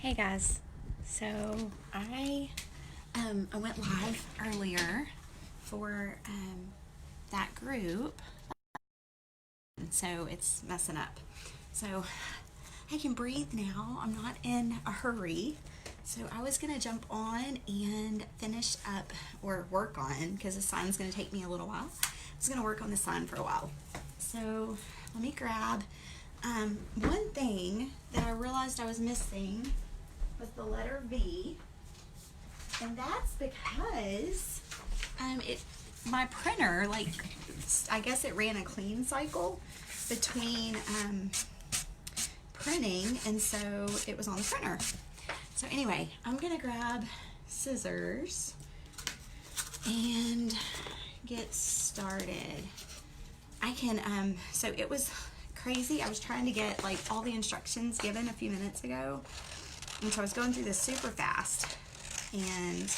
Hey guys, so I went live earlier for that group, so it's messing up. So I can breathe now. I'm not in a hurry. So I was gonna jump on and finish up or work on because the sign's gonna take me a little while. I was gonna work on the sign for a while. So let me grab one thing that I realized I was missing was the letter V, and that's because my printer, like, I guess it ran a clean cycle between printing, and so it was on the printer. So anyway, I'm gonna grab scissors and get started. I can so it was crazy. I was trying to get like all the instructions given a few minutes ago, and so I was going through this super fast, and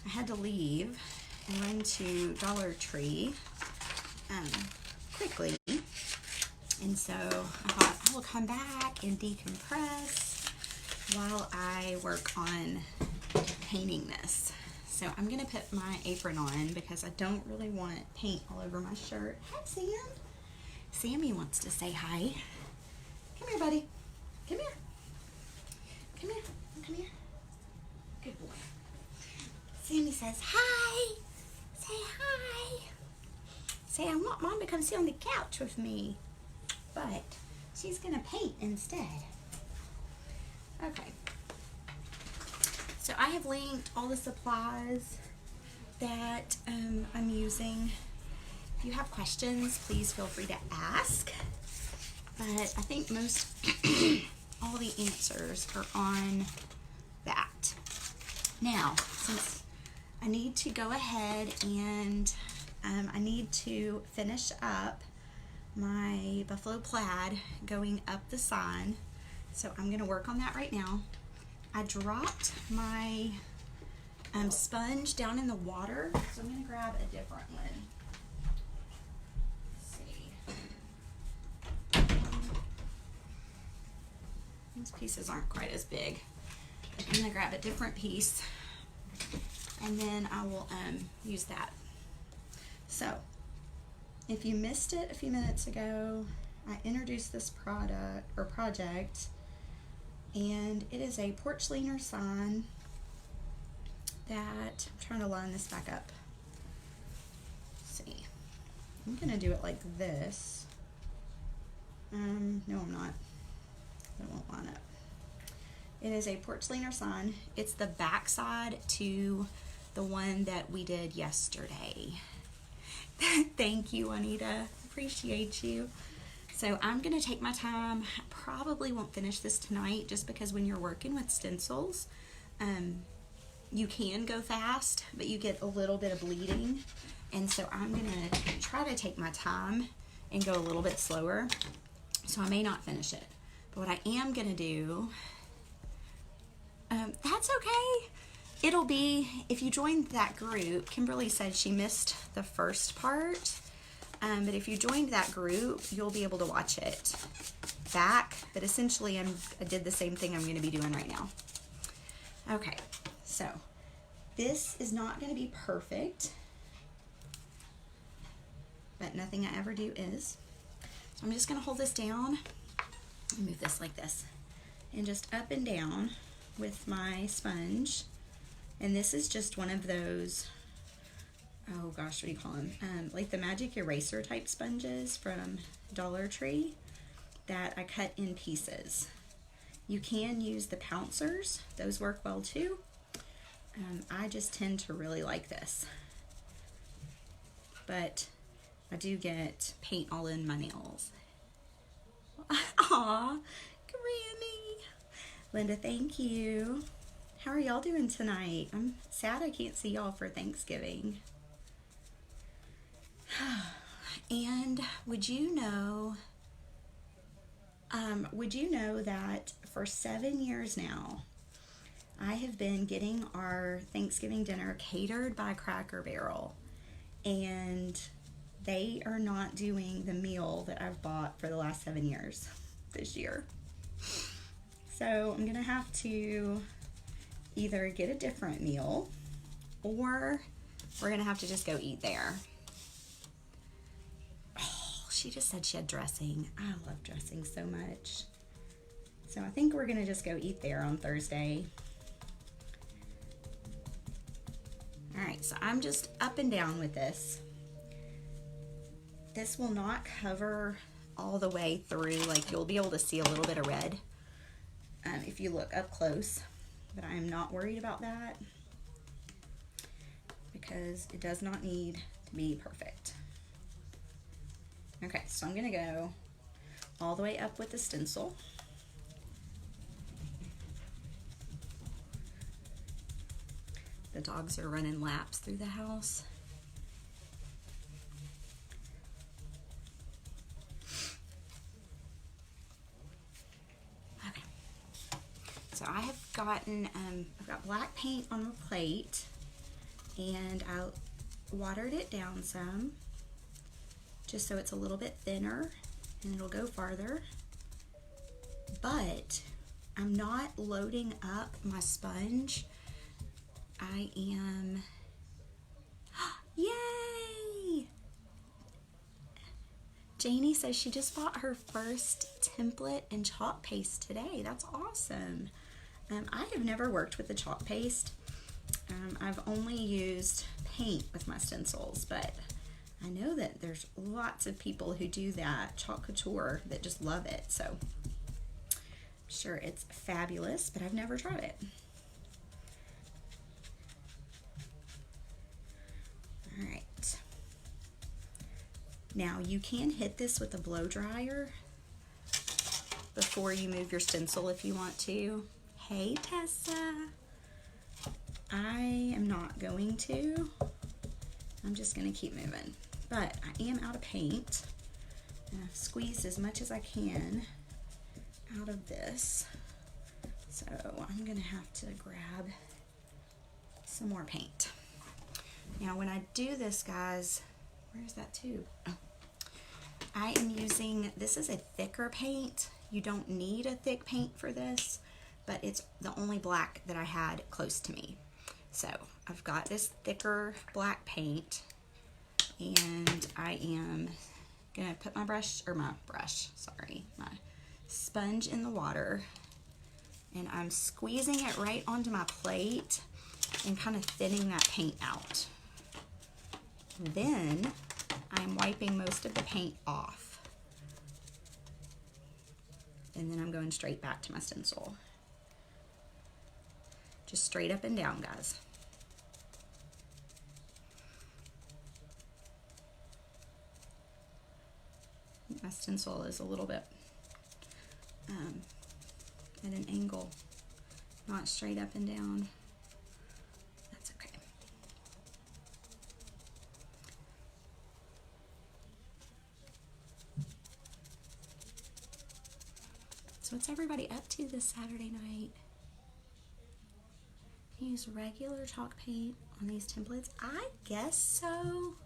I had to leave and run to Dollar Tree quickly. And so I thought I will come back and decompress while I work on painting this. So I'm gonna put my apron on because I don't really want paint all over my shirt. Hi, Sam. Sammy wants to say hi. Come here, buddy. Come here. Come here. Come here. Good boy. Sammy says hi. Say hi. Say, I want Mom to come sit on the couch with me. But she's going to paint instead. Okay. So I have linked all the supplies that I'm using. If you have questions, please feel free to ask. But I think most all the answers are on that. Now, since I need to go ahead and I need to finish up my buffalo plaid going up the sign, so I'm going to work on that right now. I dropped my sponge down in the water, so I'm going to grab a different one. These pieces aren't quite as big. I'm going to grab a different piece, and then I will use that. So, if you missed it a few minutes ago, I introduced this project, and it is a porch leaner sign that I'm trying to line this back up. Let's see. I'm going to do it like this. No, I'm not. It won't line up. It is a porch leaner sign. It's the back side to the one that we did yesterday. Thank you, Anita. Appreciate you. So I'm going to take my time. I probably won't finish this tonight just because when you're working with stencils, you can go fast, but you get a little bit of bleeding. And so I'm going to try to take my time and go a little bit slower. So I may not finish it. But what I am going to do, that's okay. It'll be, if you joined that group, Kimberly said she missed the first part, but if you joined that group, you'll be able to watch it back. But essentially, I did the same thing I'm going to be doing right now. Okay, so this is not going to be perfect, but nothing I ever do is. So I'm just going to hold this down and move this like this, and just up and down with my sponge. And this is just one of those, oh gosh, what do you call them? Like the magic eraser type sponges from Dollar Tree that I cut in pieces. You can use the pouncers, those work well too. I just tend to really like this. But I do get paint all in my nails. Aw, Grammy. Linda, thank you. How are y'all doing tonight? I'm sad I can't see y'all for Thanksgiving. And would you know that for 7 years now, I have been getting our Thanksgiving dinner catered by Cracker Barrel, and they are not doing the meal that I've bought for the last 7 years this year. So I'm gonna have to either get a different meal or we're gonna have to just go eat there. Oh, she just said she had dressing. I love dressing so much. So I think we're gonna just go eat there on Thursday. All right, so I'm just up and down with this. This will not cover all the way through, like you'll be able to see a little bit of red if you look up close, but I'm not worried about that because it does not need to be perfect. Okay, so I'm gonna go all the way up with the stencil. The dogs are running laps through the house. Okay. So I have gotten, I've got black paint on the plate and I watered it down some just so it's a little bit thinner and it'll go farther. But I'm not loading up my sponge. I am, yay! Janie says she just bought her first template and chalk paste today. That's awesome. I have never worked with the chalk paste. I've only used paint with my stencils, but I know that there's lots of people who do that, chalk couture, that just love it. So I'm sure it's fabulous, but I've never tried it. All right. Now you can hit this with a blow dryer before you move your stencil if you want to. Hey Tessa. I am not going to. I'm just going to keep moving. But I am out of paint. And I've squeezed as much as I can out of this. So I'm going to have to grab some more paint. Now when I do this, guys, where's that tube? Oh. I am using, this is a thicker paint. You don't need a thick paint for this, but it's the only black that I had close to me. So I've got this thicker black paint and I am gonna put my my sponge in the water and I'm squeezing it right onto my plate and kind of thinning that paint out. Then I'm wiping most of the paint off. And then I'm going straight back to my stencil. Just straight up and down, guys. My stencil is a little bit at an angle, not straight up and down. That's okay. So what's everybody up to this Saturday night? Use regular chalk paint on these templates? I guess so,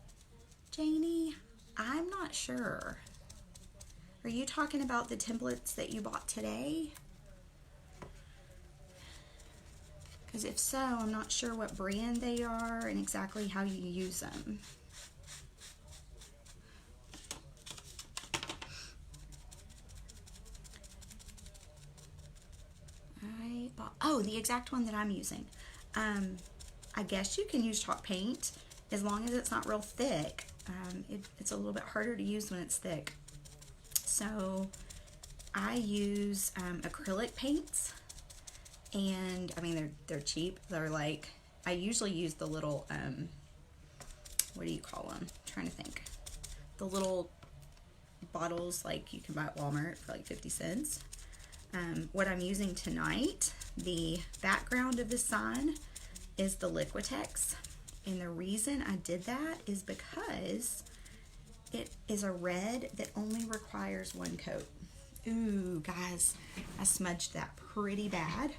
Janie. I'm not sure. Are you talking about the templates that you bought today? Because if so, I'm not sure what brand they are and exactly how you use them. I bought, oh, the exact one that I'm using. I guess you can use chalk paint as long as it's not real thick. It's a little bit harder to use when it's thick. So I use acrylic paints, and I mean they're cheap. They're like, I usually use the little what do you call them? I'm trying to think. The little bottles like you can buy at Walmart for like 50 cents. What I'm using tonight, the background of the sign is the Liquitex, and the reason I did that is because it is a red that only requires one coat. Ooh, guys, I smudged that pretty bad.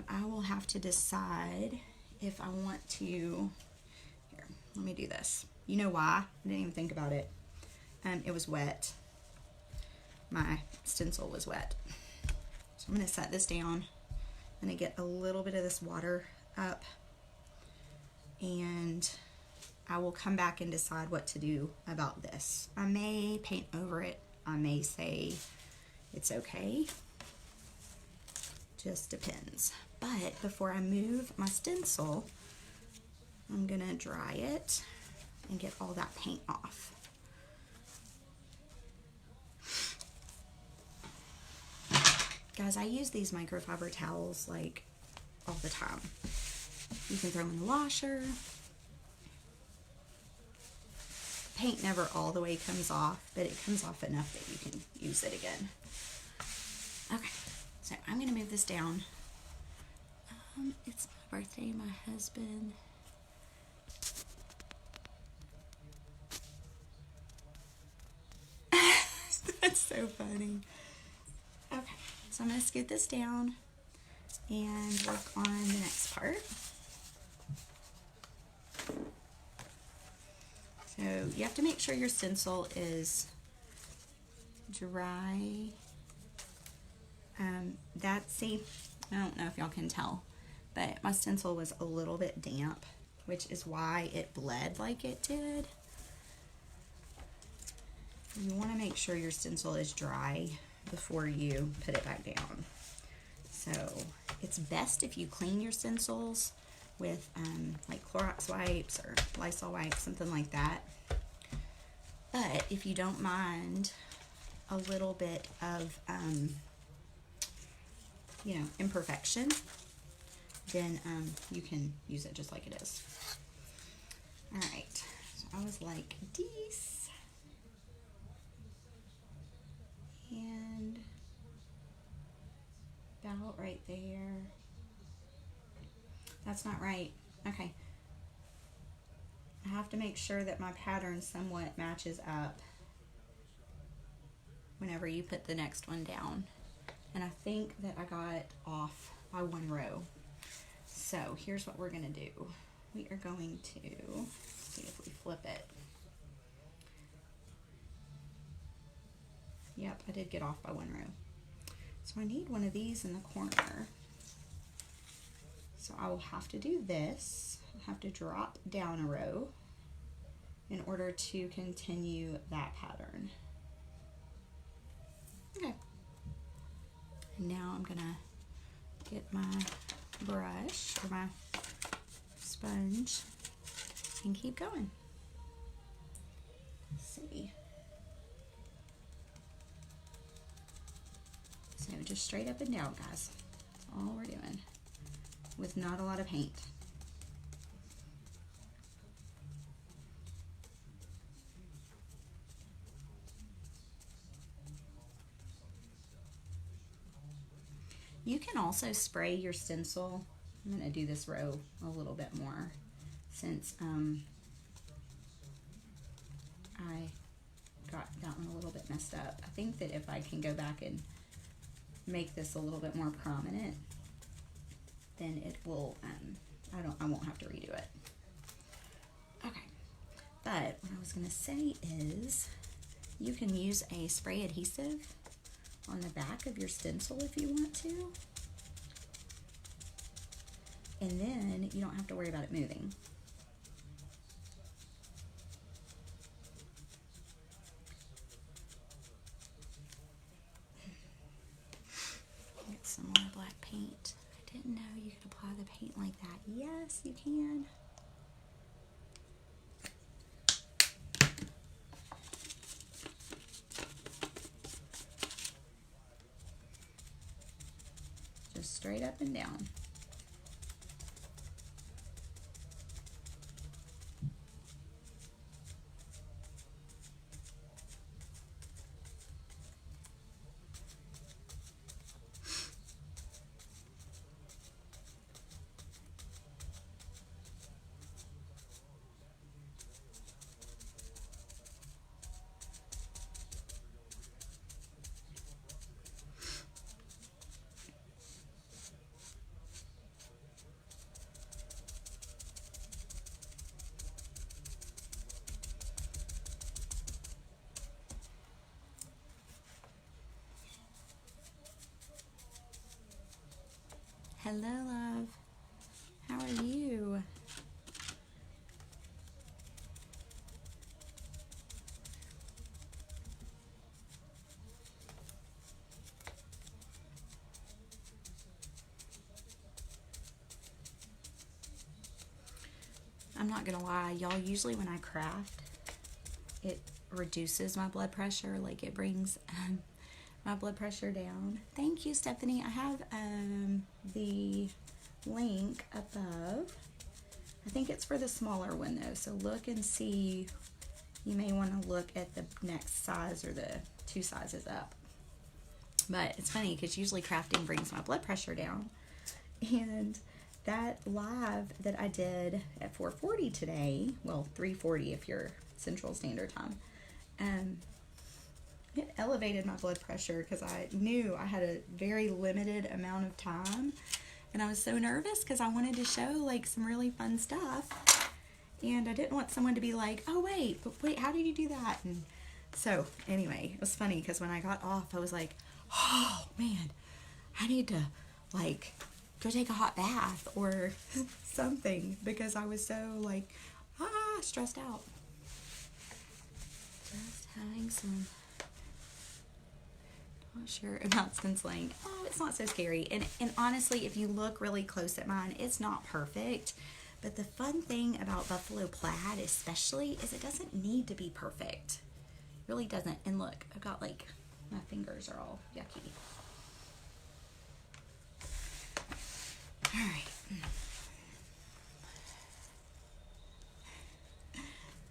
I will have to decide if I want to, here, let me do this. You know why? I didn't even think about it. It was wet. My stencil was wet. So I'm going to set this down. I'm going to get a little bit of this water up, and I will come back and decide what to do about this. I may paint over it. I may say it's okay. Just depends. But before I move my stencil, I'm gonna dry it and get all that paint off. Guys, I use these microfiber towels like all the time. You can throw them in the washer. Paint never all the way comes off, but it comes off enough that you can use it again. Okay, so I'm gonna move this down. It's my birthday, my husband. That's so funny. Okay, so I'm gonna scoot this down and work on the next part. So you have to make sure your stencil is dry. See, I don't know if y'all can tell, but my stencil was a little bit damp, which is why it bled like it did. You want to make sure your stencil is dry before you put it back down. So it's best if you clean your stencils with like Clorox wipes or Lysol wipes, something like that. But if you don't mind a little bit of you know, imperfection, then you can use it just like it is. All right, so I was like this, and about right there. That's not right. Okay. I have to make sure that my pattern somewhat matches up whenever you put the next one down. And I think that I got off by one row. So here's what we're gonna do. We are going to see if we flip it. Yep, I did get off by one row. So I need one of these in the corner. So I will have to do this. I have to drop down a row in order to continue that pattern. Okay. And now I'm gonna get my brush or my sponge and keep going. Let's see. So just straight up and down, guys. That's all we're doing, with not a lot of paint. You can also spray your stencil. I'm going to do this row a little bit more since I got that one a little bit messed up. I think that if I can go back and make this a little bit more prominent, then it will, I won't have to redo it. Okay, but what I was going to say is you can use a spray adhesive on the back of your stencil if you want to, and then you don't have to worry about it moving. Get some more black paint. I didn't know you could apply the paint like that. Yes, you can. Just straight up and down. Hello, love. How are you? I'm not gonna lie, y'all, usually when I craft, it reduces my blood pressure, like it brings my blood pressure down. Thank you, Stephanie. I have the link above. I think it's for the smaller one though, so look and see. You may want to look at the next size or the 2 sizes up. But it's funny because usually crafting brings my blood pressure down, and that live that I did at 4:40 today, well 3:40 if you're Central Standard Time, it elevated my blood pressure because I knew I had a very limited amount of time, and I was so nervous because I wanted to show like some really fun stuff, and I didn't want someone to be like, oh wait, how did you do that? And so anyway, it was funny because when I got off I was like, oh man, I need to like go take a hot bath or something because I was so like stressed out. Just having some, not sure about stenciling. Oh, it's not so scary. And honestly, if you look really close at mine, it's not perfect. But the fun thing about buffalo plaid especially is it doesn't need to be perfect. It really doesn't. And look, I've got like, my fingers are all yucky. All right.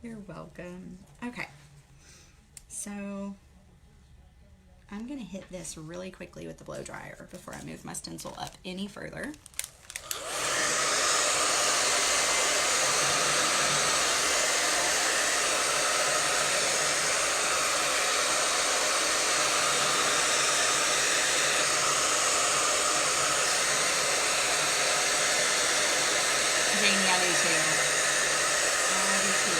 You're welcome. Okay. So I'm going to hit this really quickly with the blow dryer before I move my stencil up any further. Jamie, I do too. I do too.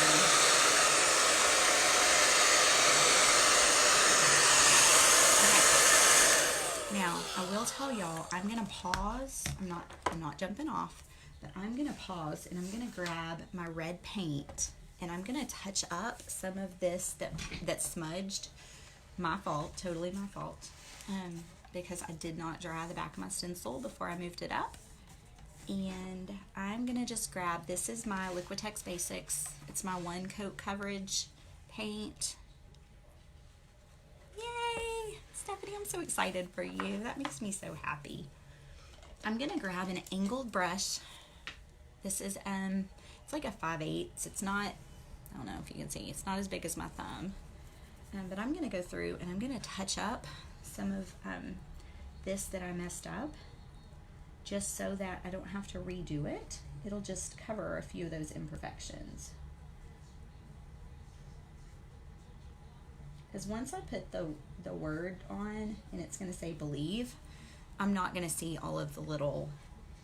Okay. Now, I will tell y'all, I'm gonna pause. I'm not jumping off, but I'm gonna pause and I'm gonna grab my red paint and I'm gonna touch up some of this that smudged. My fault, totally my fault. Because I did not dry the back of my stencil before I moved it up. And I'm gonna just grab, this is my Liquitex Basics. It's my 1 coat coverage paint. Yay! Stephanie, I'm so excited for you. That makes me so happy. I'm gonna grab an angled brush. This is, it's like a 5/8. It's not, I don't know if you can see, it's not as big as my thumb. But I'm gonna go through and I'm gonna touch up some of this that I messed up, just so that I don't have to redo it. It'll just cover a few of those imperfections. Because once I put the word on and it's gonna say believe, I'm not gonna see all of the little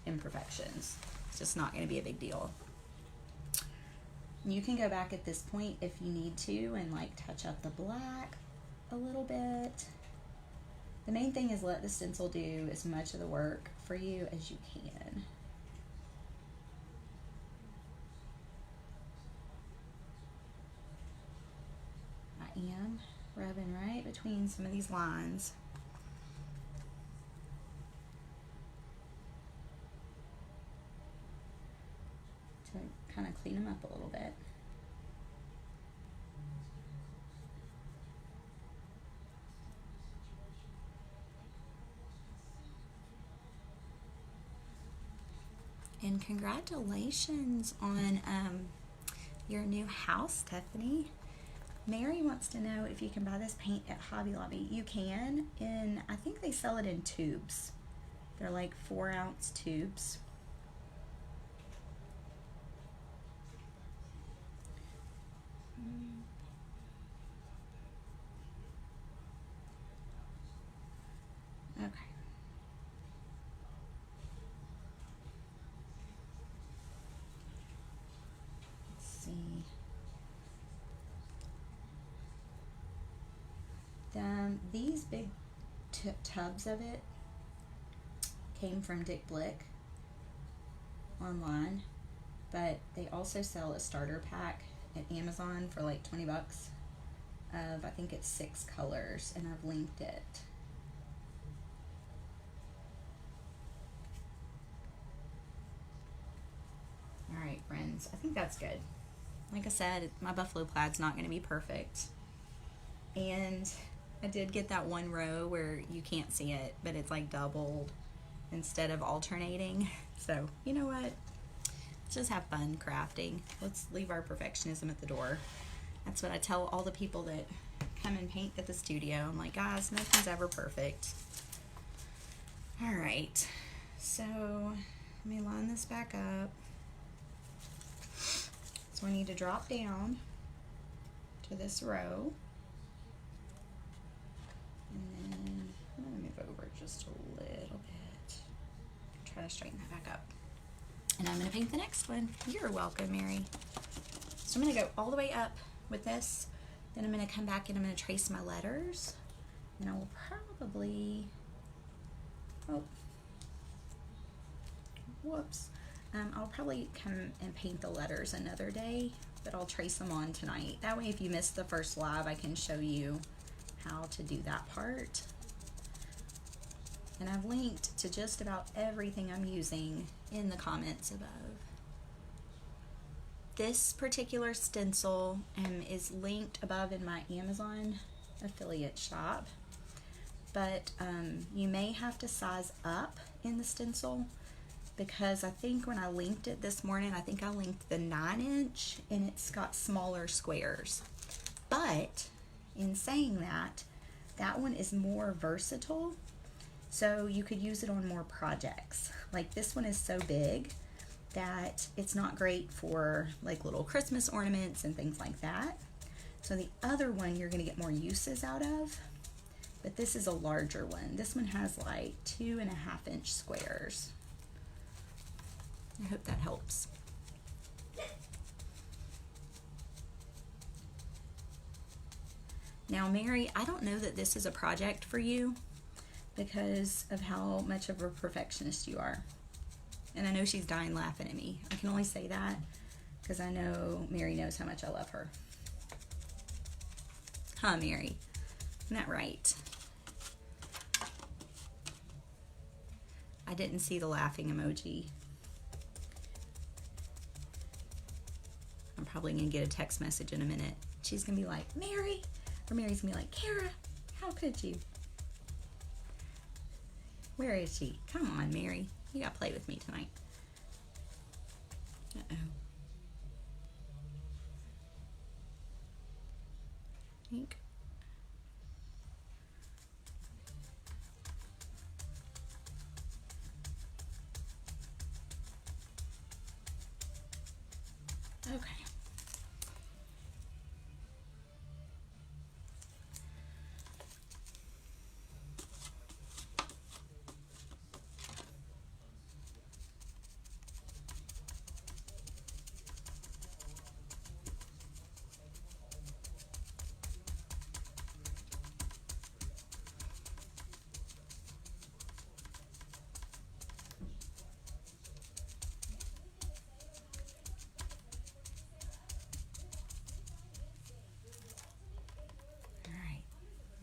imperfections. It's just not gonna be a big deal. You can go back at this point if you need to and like touch up the black a little bit. The main thing is let the stencil do as much of the work for you as you can. I am rubbing right between some of these lines. To kind of clean them up a little bit. And congratulations on your new house, Stephanie. Mary wants to know if you can buy this paint at Hobby Lobby. You can, and I think they sell it in tubes. They're like 4-ounce tubes. Okay. Let's see. These big tubs of it came from Dick Blick online, but they also sell a starter pack at Amazon for like 20 bucks of, I think it's 6 colors, and I've linked it. All right, friends, I think that's good. Like I said, my buffalo plaid's not going to be perfect. And I did get that one row where you can't see it, but it's like doubled instead of alternating. So, you know what? Let's just have fun crafting. Let's leave our perfectionism at the door. That's what I tell all the people that come and paint at the studio. I'm like, guys, nothing's ever perfect. All right, so let me line this back up. So I need to drop down to this row. And then I'm going to move over just a little bit. Try to straighten that back up. And I'm going to paint the next one. You're welcome, Mary. So I'm going to go all the way up with this. Then I'm going to come back and I'm going to trace my letters. And I will probably, I'll probably come and paint the letters another day, but I'll trace them on tonight. That way if you missed the first live, I can show you how to do that part. And I've linked to just about everything I'm using in the comments above. This particular stencil is linked above in my Amazon affiliate shop, but you may have to size up in the stencil, because I think when I linked it this morning, I think I linked the 9-inch and it's got smaller squares. But in saying that, that one is more versatile, so you could use it on more projects. Like this one is so big that it's not great for like little Christmas ornaments and things like that. So the other one you're going to get more uses out of, but this is a larger one. This one has like 2.5-inch squares. I hope that helps. Now, Mary, I don't know that this is a project for you because of how much of a perfectionist you are. And I know she's dying laughing at me. I can only say that because I know Mary knows how much I love her. Huh, Mary? Isn't that right? I didn't see the laughing emoji. I'm probably going to get a text message in a minute. She's going to be like, Mary, or Mary's going to be like, Kara, how could you? Where is she? Come on, Mary. You got to play with me tonight. Uh-oh. Ink. Okay.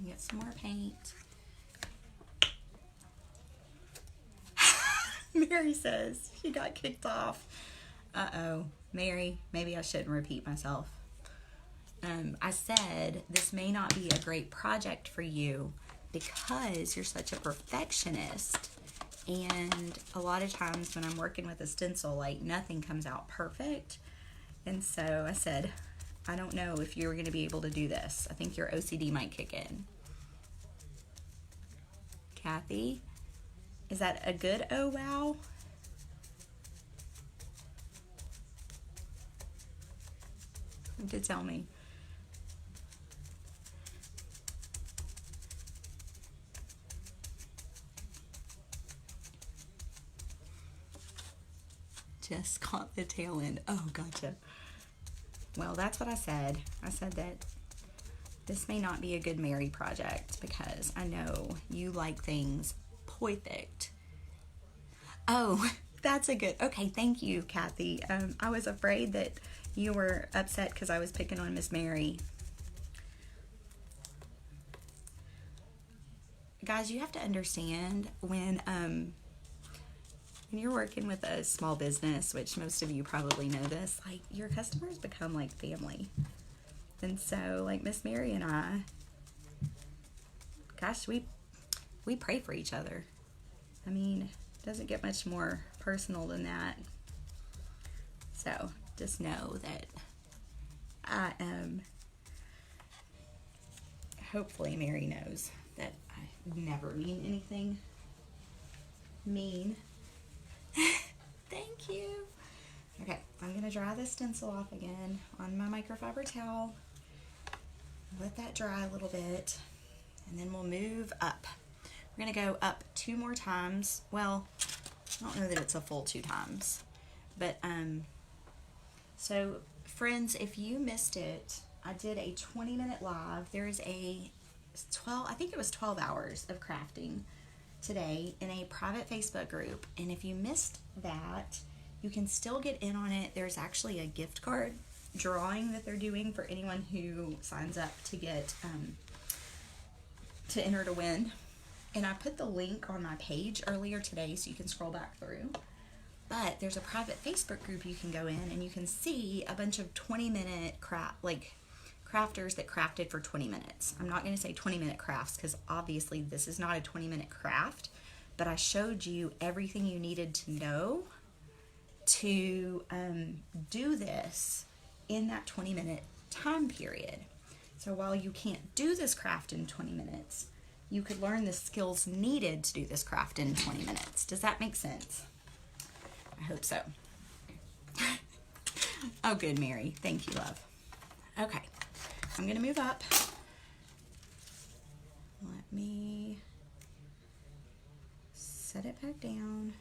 Get some more paint. Mary says she got kicked off. Uh-oh. Mary, maybe I shouldn't repeat myself. I said this may not be a great project for you because you're such a perfectionist. And a lot of times when I'm working with a stencil, like nothing comes out perfect. And so I said, I don't know if you're going to be able to do this. I think your OCD might kick in. Kathy, is that a good oh wow? To tell me. Just caught the tail end. Oh, gotcha. Well, that's what I said. I said that this may not be a good Mary project because I know you like things perfect. Oh, that's a good, okay, thank you, Kathy. I was afraid that you were upset because I was picking on Miss Mary. Guys, you have to understand when you're working with a small business, which most of you probably know this, like your customers become like family. And so like Miss Mary and I, gosh, we pray for each other. I mean, it doesn't get much more personal than that. So just know that I am, hopefully Mary knows that I never mean anything mean. Thank you. Okay, I'm going to dry this stencil off again on my microfiber towel. Let that dry a little bit, and then we'll move up. We're going to go up 2 more times. Well, I don't know that it's a full 2 times, but so friends, if you missed it, I did a 20-minute live. There's a 12, I think it was 12 hours of crafting today in a private Facebook group, and if you missed that, you can still get in on it. There's actually a gift card drawing that they're doing for anyone who signs up to get to enter to win, and I put the link on my page earlier today so you can scroll back through. But there's a private Facebook group you can go in, and you can see a bunch of 20-minute crafters that crafted for 20 minutes. I'm not going to say 20-minute crafts because obviously this is not a 20-minute craft, but I showed you everything you needed to know to do this in that 20-minute time period. So while you can't do this craft in 20 minutes, you could learn the skills needed to do this craft in 20 minutes. Does that make sense? I hope so. Oh, good, Mary. Thank you, love. Okay, I'm going to move up. Let me set it back down.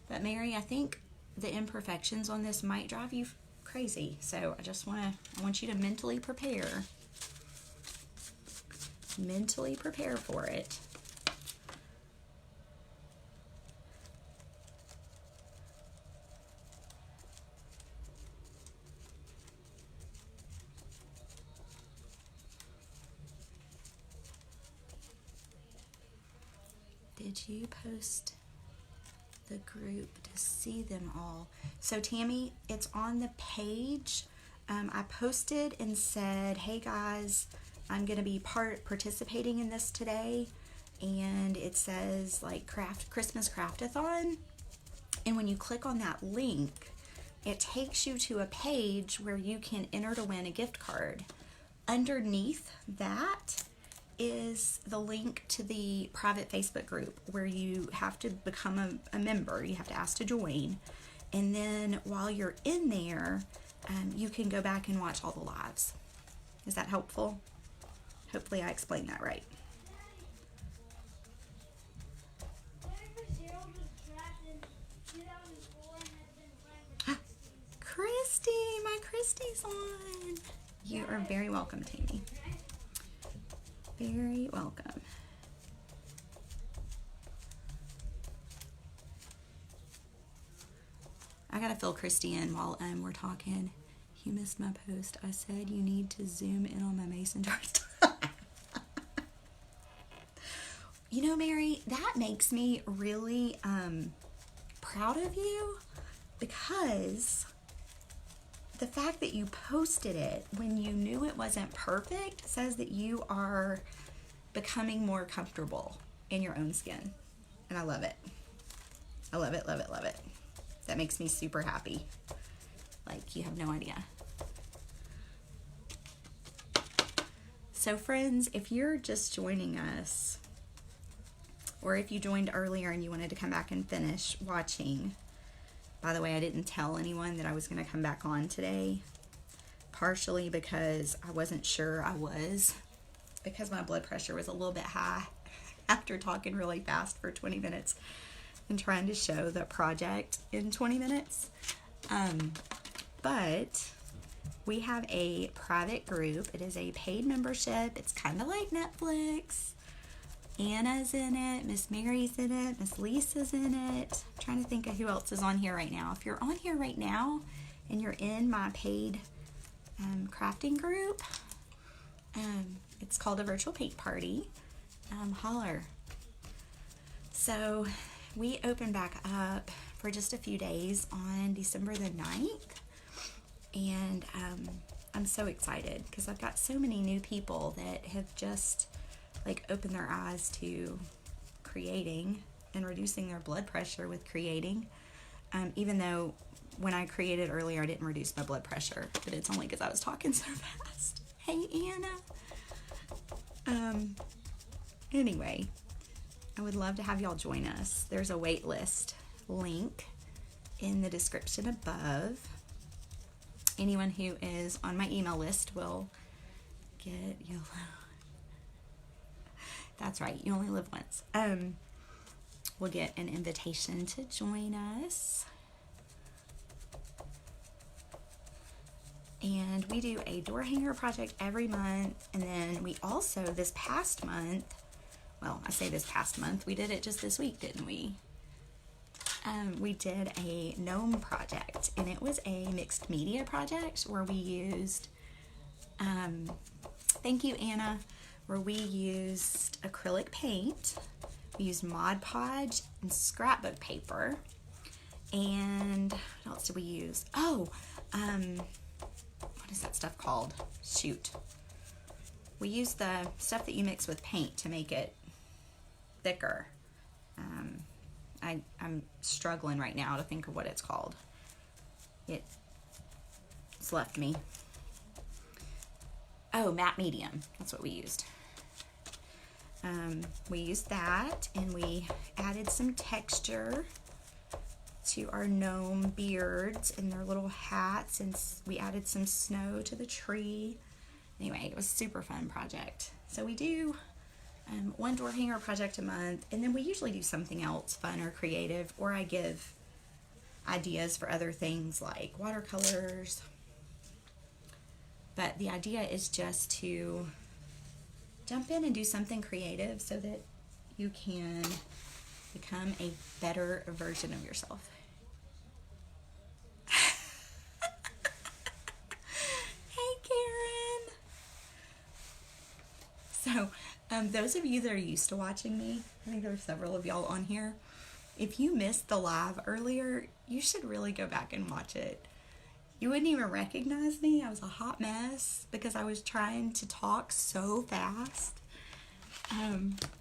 But Mary, I think the imperfections on this might drive you crazy. So I want you to mentally prepare. Mentally prepare for it. Did you post the group to see them all? So Tammy, it's on the page. I posted and said, hey guys, I'm going to be participating in this today. And it says like Christmas Craftathon. And when you click on that link, it takes you to a page where you can enter to win a gift card. Underneath that is the link to the private Facebook group where you have to become a member. You have to ask to join. And then while you're in there, you can go back and watch all the lives. Is that helpful? Hopefully I explained that right. Christy, my Christy's on. You are very welcome, Tammy. Very welcome. I gotta fill Christy in while we're talking. You missed my post. I said you need to zoom in on my mason jars. You know, Mary, that makes me really proud of you, because the fact that you posted it when you knew it wasn't perfect says that you are becoming more comfortable in your own skin. And I love it. I love it, love it, love it. That makes me super happy. Like, you have no idea. So friends, if you're just joining us, or if you joined earlier and you wanted to come back and finish watching, by the way, I didn't tell anyone that I was going to come back on today, partially because I wasn't sure I was, because my blood pressure was a little bit high after talking really fast for 20 minutes and trying to show the project in 20 minutes. But we have a private group. It is a paid membership. It's kind of like Netflix. Anna's in it, Miss Mary's in it, Miss Lisa's in it. I'm trying to think of who else is on here right now. If you're on here right now and you're in my paid crafting group, it's called a virtual paint party. Holler. So we open back up for just a few days on December the 9th, and I'm so excited because I've got so many new people that have just like opened their eyes to creating and reducing their blood pressure with creating. Even though when I created earlier I didn't reduce my blood pressure, but it's only because I was talking so fast. Hey Anna. Anyway, I would love to have y'all join us. There's a wait list link in the description above. Anyone who is on my email list will get YOLO. That's right, you only live once. We'll get an invitation to join us. And we do a door hanger project every month. And then we also, this past month, well, I say this past month, we did it just this week, didn't we? We did a gnome project, and it was a mixed media project where we used, thank you Anna, where we used acrylic paint, we used Mod Podge and scrapbook paper, and what else did we use? Oh, what is that stuff called? Shoot. We used the stuff that you mix with paint to make it thicker. I'm struggling right now to think of what it's called. It's left me. Oh, matte medium. That's what we used. We used that, and we added some texture to our gnome beards and their little hats, and we added some snow to the tree. Anyway, it was a super fun project. So we do one door hanger project a month, and then we usually do something else fun or creative, or I give ideas for other things like watercolors. But the idea is just to jump in and do something creative so that you can become a better version of yourself. Hey, Karen. So, those of you that are used to watching me, I think there are several of y'all on here. If you missed the live earlier, you should really go back and watch it. You wouldn't even recognize me. I was a hot mess because I was trying to talk so fast.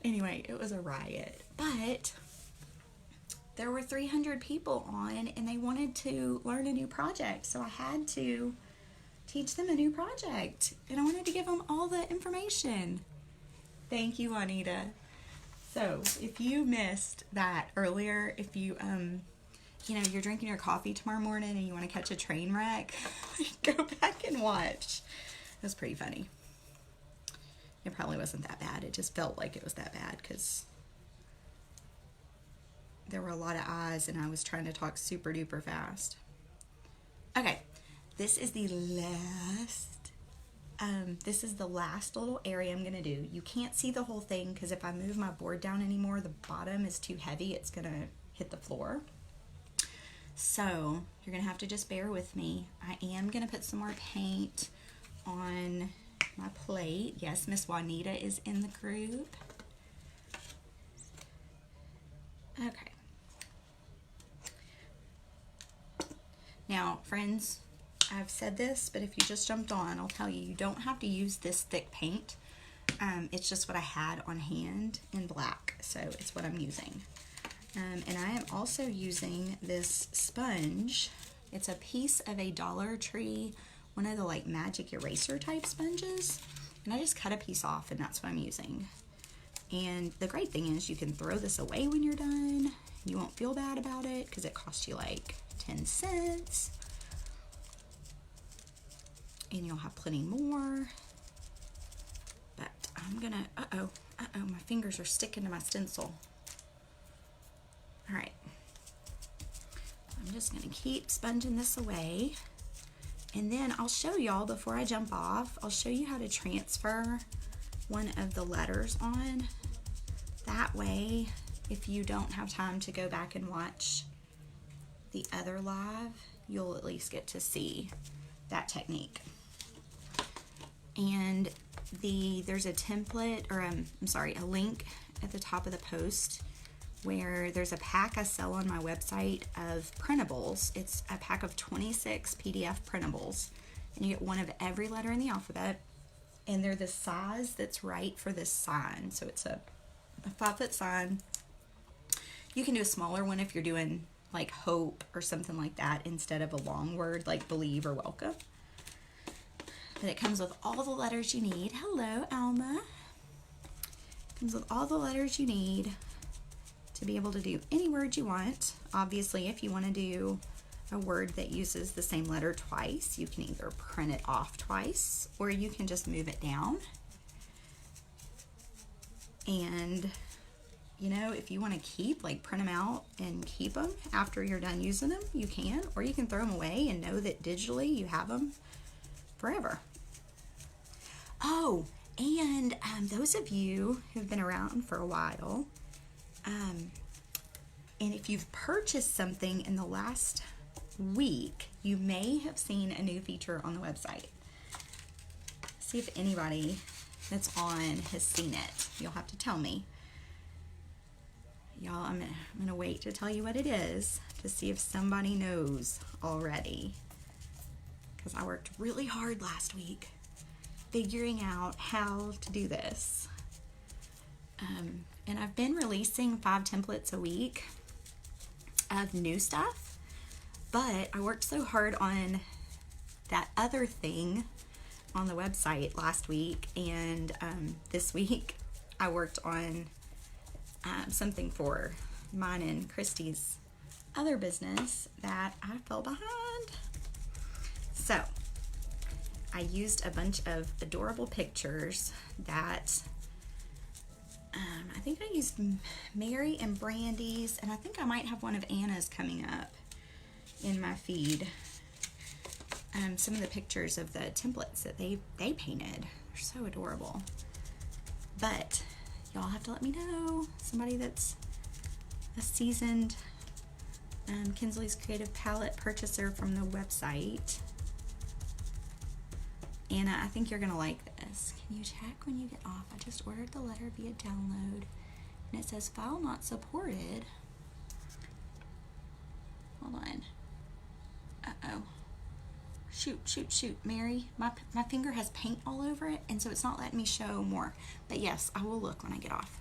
Anyway, it was a riot. But there were 300 people on, and they wanted to learn a new project. So I had to teach them a new project, and I wanted to give them all the information. Thank you, Juanita. So if you missed that earlier, if you you're drinking your coffee tomorrow morning and you want to catch a train wreck, go back and watch. It was pretty funny. It probably wasn't that bad. It just felt like it was that bad because there were a lot of eyes and I was trying to talk super duper fast. Okay, this is the last little area I'm gonna do. You can't see the whole thing because if I move my board down anymore, the bottom is too heavy. It's gonna hit the floor. So you're gonna have to just bear with me. I am gonna put some more paint on my plate. Yes, Miss Juanita is in the group. Okay. Now, friends, I've said this, but if you just jumped on, I'll tell you, you don't have to use this thick paint. It's just what I had on hand in black, so it's what I'm using. And I am also using this sponge. It's a piece of a Dollar Tree, one of the like magic eraser type sponges. And I just cut a piece off and that's what I'm using. And the great thing is you can throw this away when you're done. You won't feel bad about it because it costs you like 10 cents. And you'll have plenty more. But I'm gonna, my fingers are sticking to my stencil. All right, I'm just gonna keep sponging this away, and then I'll show y'all before I jump off, I'll show you how to transfer one of the letters on. That way, if you don't have time to go back and watch the other live, you'll at least get to see that technique. And there's a template, or a link at the top of the post where there's a pack I sell on my website of printables. It's a pack of 26 PDF printables, and you get one of every letter in the alphabet, and they're the size that's right for this sign. So it's a 5-foot sign. You can do a smaller one if you're doing like hope or something like that instead of a long word like believe or welcome. But it comes with all the letters you need. Hello, Alma. It comes with all the letters you need to be able to do any word you want. Obviously, if you want to do a word that uses the same letter twice, you can either print it off twice or you can just move it down. And you know, if you want to print them out and keep them after you're done using them, you can, or you can throw them away and know that digitally you have them forever. Oh, and those of you who've been around for a while, and if you've purchased something in the last week, you may have seen a new feature on the website. See if anybody that's on has seen it. You'll have to tell me. Y'all, I'm gonna wait to tell you what it is to see if somebody knows already, because I worked really hard last week figuring out how to do this. And I've been releasing 5 templates a week of new stuff, but I worked so hard on that other thing on the website last week, and this week I worked on something for mine and Christy's other business that I fell behind. So I used a bunch of adorable pictures that I think I used Mary and Brandy's, and I think I might have one of Anna's coming up in my feed. Some of the pictures of the templates that they painted. They're so adorable. But y'all have to let me know, somebody that's a seasoned Kinsley's Creative Palette purchaser from the website. Anna, I think you're gonna like this. Can you check when you get off? I just ordered the letter via download, and it says file not supported. Hold on. Uh-oh. Shoot, Mary. My finger has paint all over it, and so it's not letting me show more. But yes, I will look when I get off.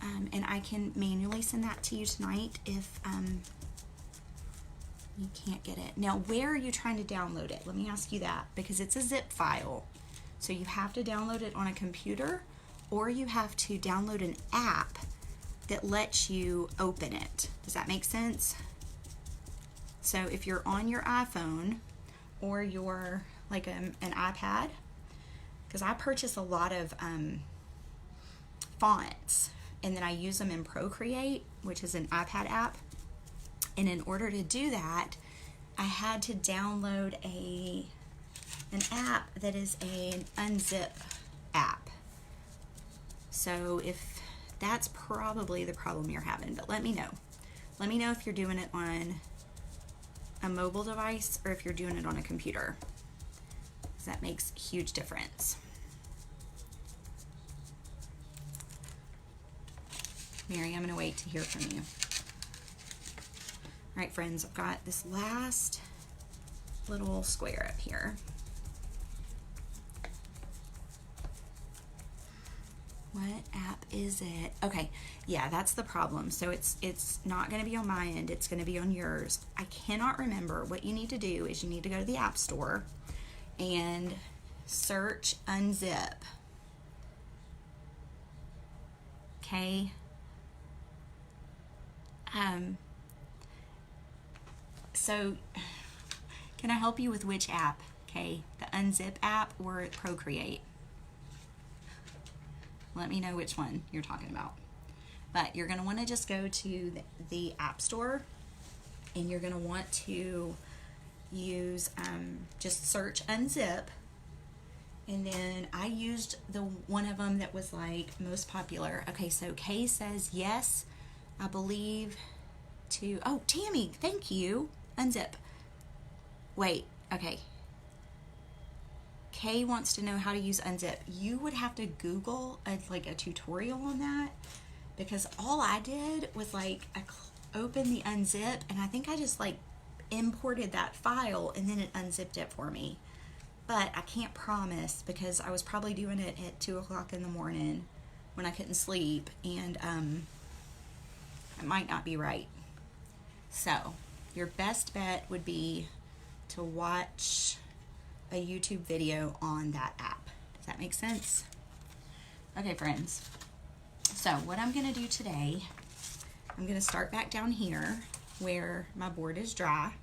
And I can manually send that to you tonight if you can't get it. Now, where are you trying to download it? Let me ask you that, because it's a zip file. So you have to download it on a computer, or you have to download an app that lets you open it. Does that make sense? So if you're on your iPhone or your like an iPad, because I purchase a lot of fonts, and then I use them in Procreate, which is an iPad app. And in order to do that, I had to download an app that is an unzip app. So if that's probably the problem you're having, but let me know. Let me know if you're doing it on a mobile device or if you're doing it on a computer, because that makes a huge difference. Mary, I'm going to wait to hear from you. All right, friends, I've got this last little square up here. What app is it? Okay, yeah, that's the problem. So it's not going to be on my end. It's going to be on yours. I cannot remember. What you need to do is you need to go to the App Store and search Unzip. Okay. So can I help you with which app? Okay, the Unzip app or Procreate? Let me know which one you're talking about. But you're going to want to just go to the App Store, and you're going to want to use, just search Unzip, And then I used the one of them that was like most popular. Okay, so Kay says yes, I believe to, oh, Tammy, thank you. Unzip. Wait, okay. Kay wants to know how to use unzip. You would have to Google like a tutorial on that, because all I did was like I opened the unzip and I think I just like imported that file and then it unzipped it for me. But I can't promise, because I was probably doing it at 2 o'clock in the morning when I couldn't sleep, and it might not be right. So your best bet would be to watch a YouTube video on that app. Does that make sense? Okay, friends. So what I'm going to do today, I'm going to start back down here where my board is dry,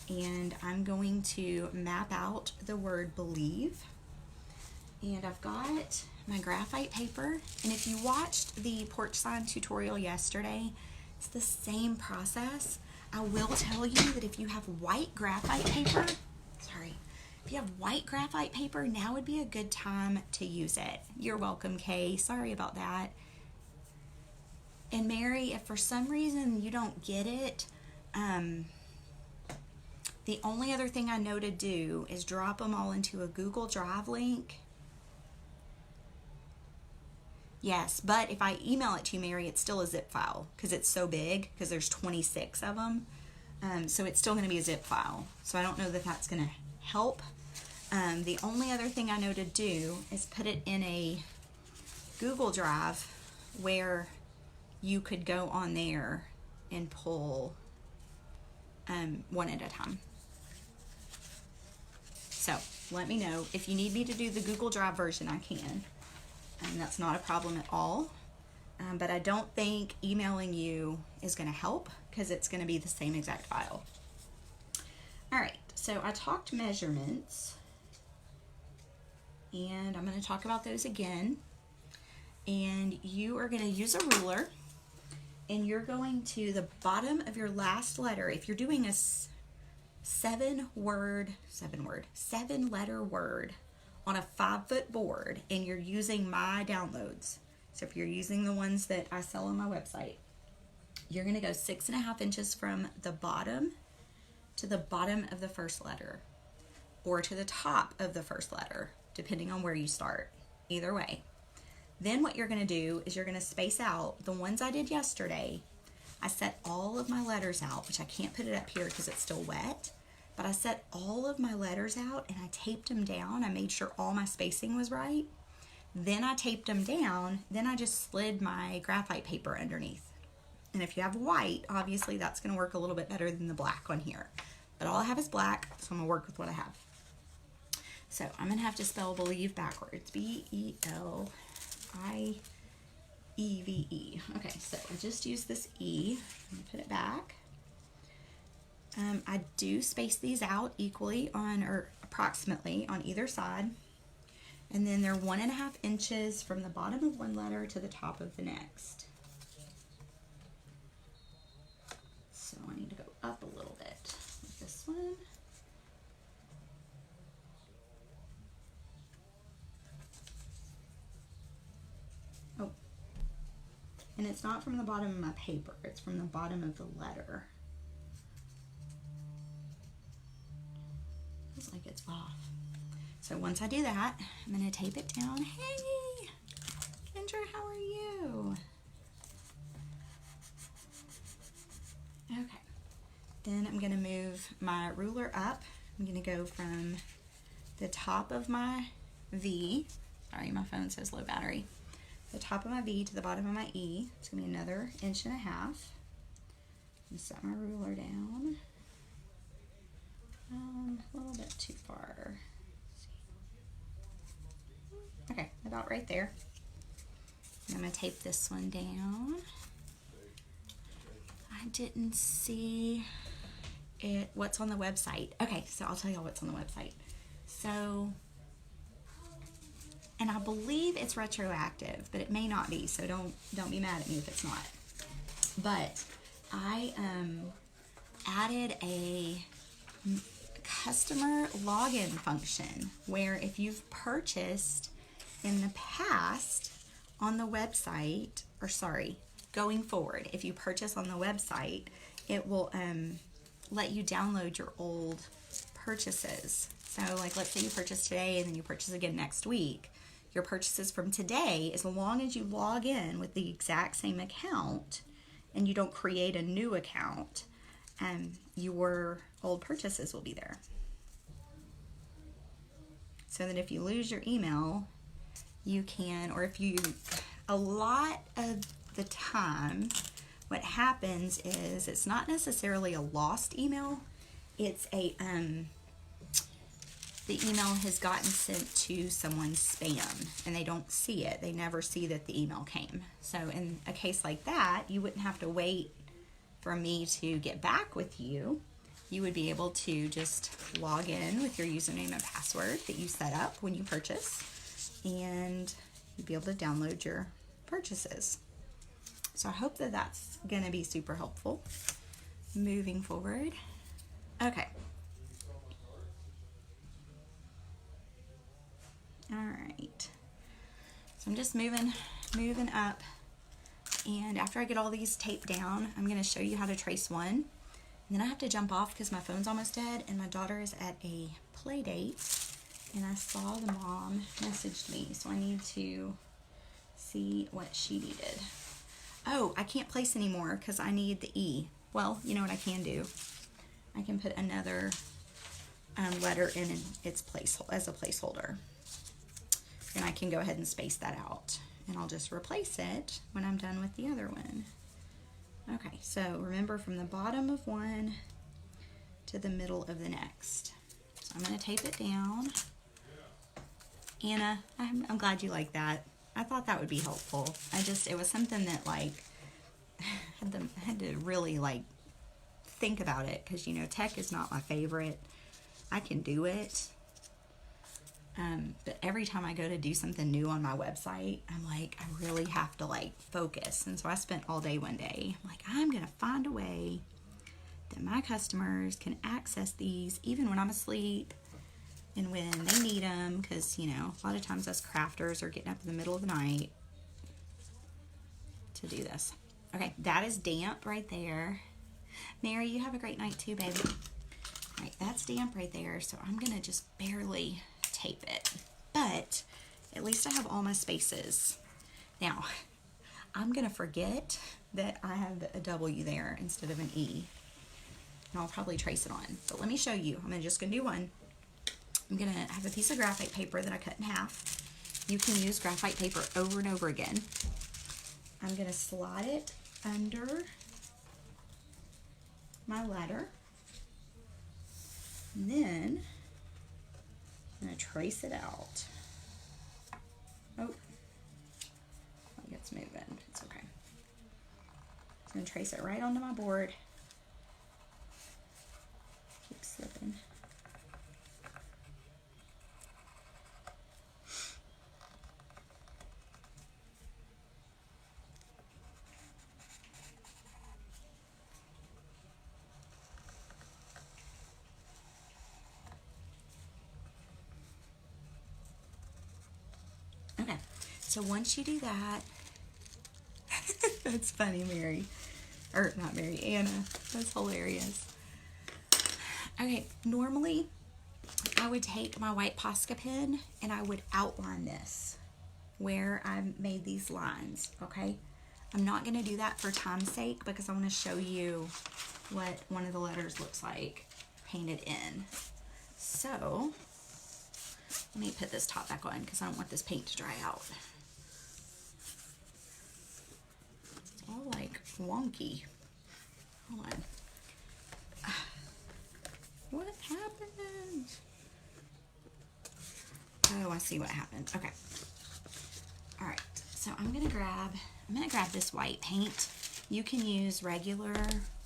and I'm going to map out the word believe. And I've got my graphite paper, and if you watched the porch sign tutorial yesterday, it's the same process. I will tell you that if you have white graphite paper, if you have white graphite paper, now would be a good time to use it. You're welcome, Kay. Sorry about that. And Mary, if for some reason you don't get it, the only other thing I know to do is drop them all into a Google Drive link. Yes, but if I email it to you, Mary, it's still a zip file because it's so big, because there's 26 of them. So it's still going to be a zip file. So I don't know that that's going to help. The only other thing I know to do is put it in a Google Drive where you could go on there and pull one at a time. So let me know. If you need me to do the Google Drive version, I can. And that's not a problem at all. But I don't think emailing you is going to help, because it's going to be the same exact file. All right, so I talked measurements, and I'm going to talk about those again. And you are going to use a ruler, and you're going to the bottom of your last letter. If you're doing a seven letter word on a 5-foot board, and you're using my downloads, so if you're using the ones that I sell on my website, you're going to go 6.5 inches from the bottom to the bottom of the first letter, or to the top of the first letter, depending on where you start. Either way. Then what you're going to do is you're going to space out the ones I did yesterday. I set all of my letters out, which I can't put it up here because it's still wet, but I set all of my letters out and I taped them down. I made sure all my spacing was right. Then I taped them down. Then I just slid my graphite paper underneath. And if you have white, obviously that's going to work a little bit better than the black on here. But all I have is black, so I'm going to work with what I have. So I'm going to have to spell believe backwards. B-E-L-I-E-V-E. Okay, so I just used this E. I'm going to put it back. I do space these out equally on, or approximately on either side. And then they're 1.5 inches from the bottom of one letter to the top of the next. So I need to go up a little bit with this one. Oh, and it's not from the bottom of my paper, it's from the bottom of the letter. Looks like it's off. So once I do that, I'm going to tape it down. Hey, Kendra, how are you? Okay. Then I'm going to move my ruler up. I'm going to go from the top of my V. Sorry, my phone says low battery. The top of my V to the bottom of my E. It's going to be another 1.5 inches. And set my ruler down. A little bit too far. Okay, about right there. I'm going to tape this one down. I didn't see what's on the website. Okay, so I'll tell y'all what's on the website. So, and I believe it's retroactive, but it may not be, so don't be mad at me if it's not. But I added a customer login function where if you've purchased in the past on the website, or sorry, going forward, if you purchase on the website, it will let you download your old purchases. So like, let's say you purchase today and then you purchase again next week. Your purchases from today, as long as you log in with the exact same account and you don't create a new account, your old purchases will be there. So that if you lose your email, you can, or if you, a lot of the time, what happens is it's not necessarily a lost email, it's a, the email has gotten sent to someone's spam and they don't see it. They never see that the email came. So in a case like that, you wouldn't have to wait for me to get back with you. You would be able to just log in with your username and password that you set up when you purchase, and you'd be able to download your purchases. So I hope that that's going to be super helpful moving forward. Okay. All right. So I'm just moving up, and after I get all these taped down, I'm going to show you how to trace one. And then I have to jump off because my phone's almost dead and my daughter is at a play date, and I saw the mom messaged me, so I need to see what she needed. Oh, I can't place anymore because I need the E. Well, you know what I can do? I can put another letter in its place as a placeholder. And I can go ahead and space that out. And I'll just replace it when I'm done with the other one. Okay, so remember, from the bottom of one to the middle of the next. So I'm going to tape it down. Anna, I'm glad you like that. I thought that would be helpful. It was something that like had to really like think about it, because you know, tech is not my favorite. I can do it. But every time I go to do something new on my website, I'm like, I really have to like focus. And so I spent all day one day, I'm like, I'm going to find a way that my customers can access these even when I'm asleep and when they need them. Because, you know, a lot of times us crafters are getting up in the middle of the night to do this. Okay, that is damp right there. Mary, you have a great night too, baby. All right, that's damp right there. So I'm going to just barely tape it, but at least I have all my spaces. Now I'm gonna forget that I have a W there instead of an E, and I'll probably trace it on, but let me show you. I'm just gonna do one. I'm gonna have a piece of graphite paper that I cut in half. You can use graphite paper over and over again. I'm gonna slide it under my letter, and then I'm going to trace it out. Oh, like it's moving. It's okay. I'm going to trace it right onto my board. Keep slipping. Okay, so once you do that, that's funny, Mary, or not Mary, Anna, that's hilarious. Okay, normally I would take my white Posca pen and I would outline this where I made these lines, okay? I'm not going to do that for time's sake because I want to show you what one of the letters looks like painted in. So let me put this top back on because I don't want this paint to dry out. It's all like wonky. Hold on. What happened? Oh, I see what happened. Okay. All right. So I'm gonna grab this white paint. You can use regular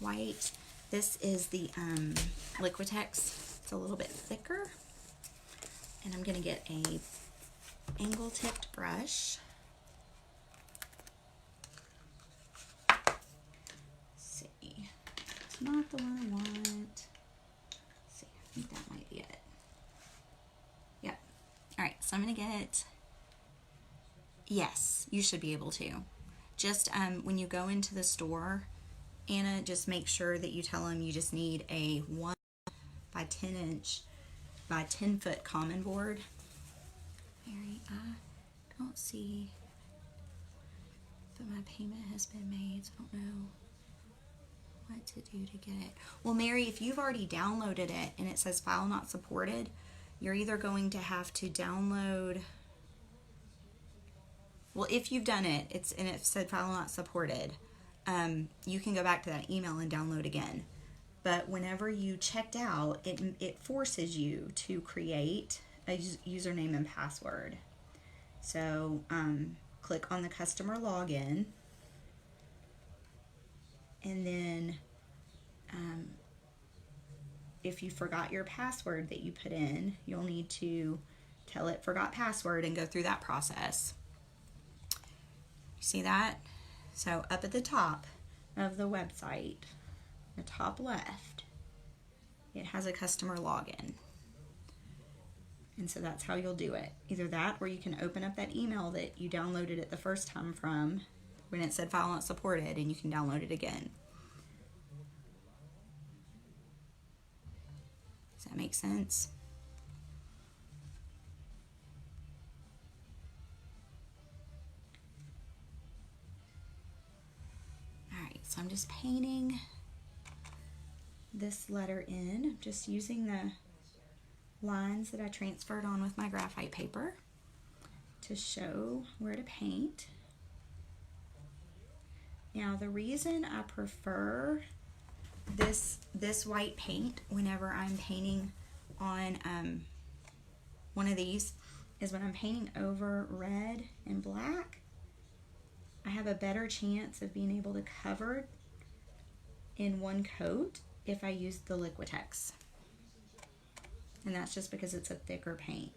white. This is the Liquitex. It's a little bit thicker. And I'm gonna get a angle-tipped brush. Let's see. It's not the one I want. Let's see, I think that might I'm going to get, yes, you should be able to. Just when you go into the store, Anna, just make sure that you tell them you just need a 1 by 10 inch by 10 foot common board. Mary, I don't see that my payment has been made, so I don't know what to do to get it. Well, Mary, if you've already downloaded it and it says file not supported, you're either going to have to download, well, if you've done it, and it said file not supported, you can go back to that email and download again. But whenever you checked out, it forces you to create a username and password. So click on the customer login, and then if you forgot your password that you put in, you'll need to tell it forgot password and go through that process. You see that? So up at the top of the website, the top left, it has a customer login. And so that's how you'll do it. Either that, or you can open up that email that you downloaded it the first time from when it said file not supported, and you can download it again. Does that make sense? All right, so I'm just painting this letter in, just using the lines that I transferred on with my graphite paper to show where to paint. Now, the reason I prefer this white paint whenever I'm painting on one of these is when I'm painting over red and black, I have a better chance of being able to cover in one coat if I use the Liquitex. And that's just because it's a thicker paint.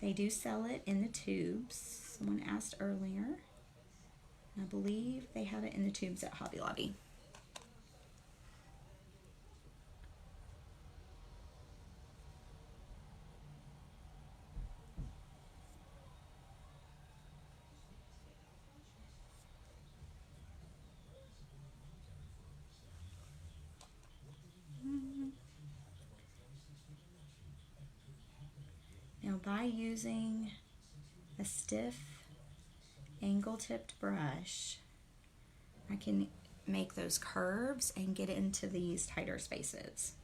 They do sell it in the tubes. Someone asked earlier. I believe they have it in the tubes at Hobby Lobby. Now, by using a stiff angle-tipped brush, I can make those curves and get into these tighter spaces.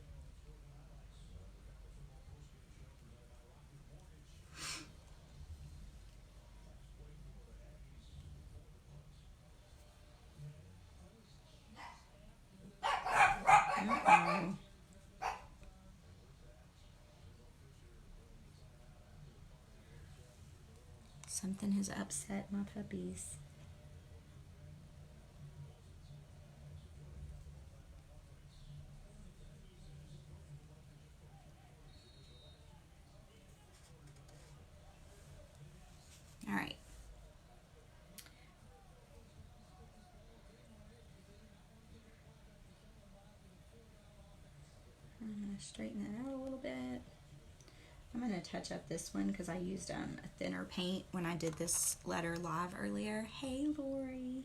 Uh-oh. Something has upset my puppies. All right. I'm going to straighten that out a little bit. I'm going to touch up this one because I used a thinner paint when I did this letter live earlier. Hey, Lori.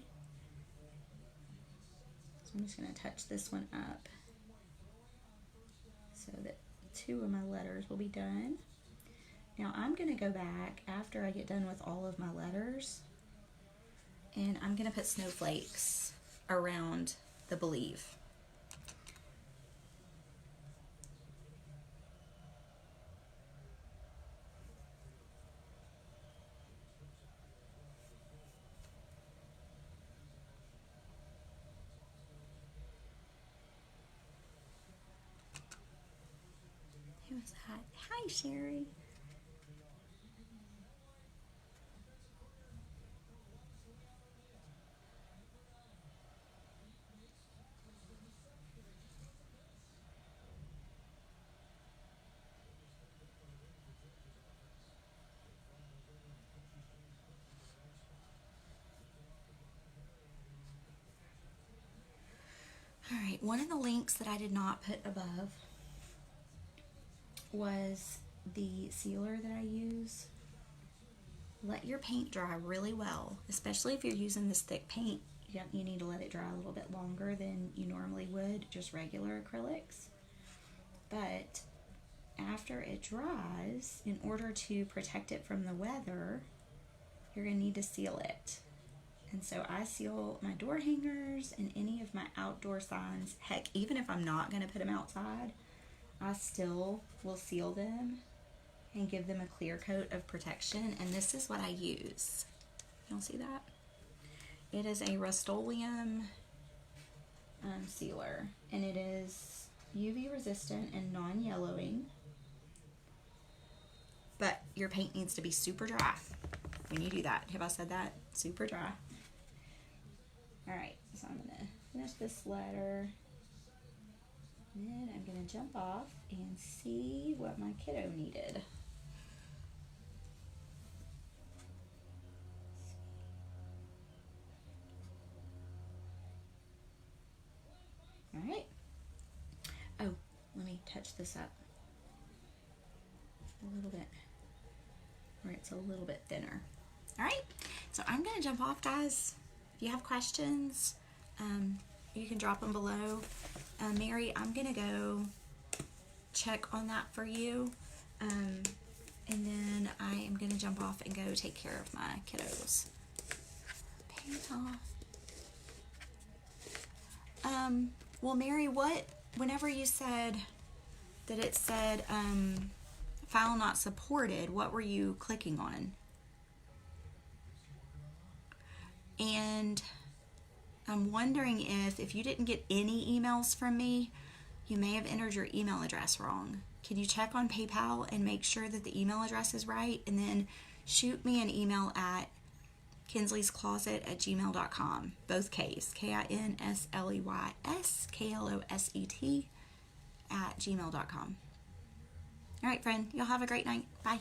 So I'm just going to touch this one up so that 2 of my letters will be done. Now I'm going to go back after I get done with all of my letters, and I'm going to put snowflakes around the believe. Who was that? Hi, Sherry. All right, one of the links that I did not put above was the sealer that I use, let your paint dry really well, especially if you're using this thick paint. You need to let it dry a little bit longer than you normally would just regular acrylics. But after it dries, in order to protect it from the weather, you're going to need to seal it. And so I seal my door hangers and any of my outdoor signs. Heck, even if I'm not going to put them outside, I still will seal them and give them a clear coat of protection. And this is what I use. Y'all see that? It is a Rust-Oleum sealer, and it is UV resistant and non-yellowing. But your paint needs to be super dry when you do that. Have I said that? Super dry. Alright, so I'm going to finish this letter. Then I'm going to jump off and see what my kiddo needed. Alright. Oh, let me touch this up a little bit, where it's a little bit thinner. Alright, so I'm going to jump off, guys. If you have questions, you can drop them below. Mary, I'm going to go check on that for you. And then I am going to jump off and go take care of my kiddos. Paint off. Well, Mary, whenever you said that it said file not supported, what were you clicking on? And I'm wondering if you didn't get any emails from me, you may have entered your email address wrong. Can you check on PayPal and make sure that the email address is right? And then shoot me an email at kinsleyscloset@gmail.com. Both K's. KINSLEYSKLOSET @gmail.com. All right, friend. Y'all have a great night. Bye.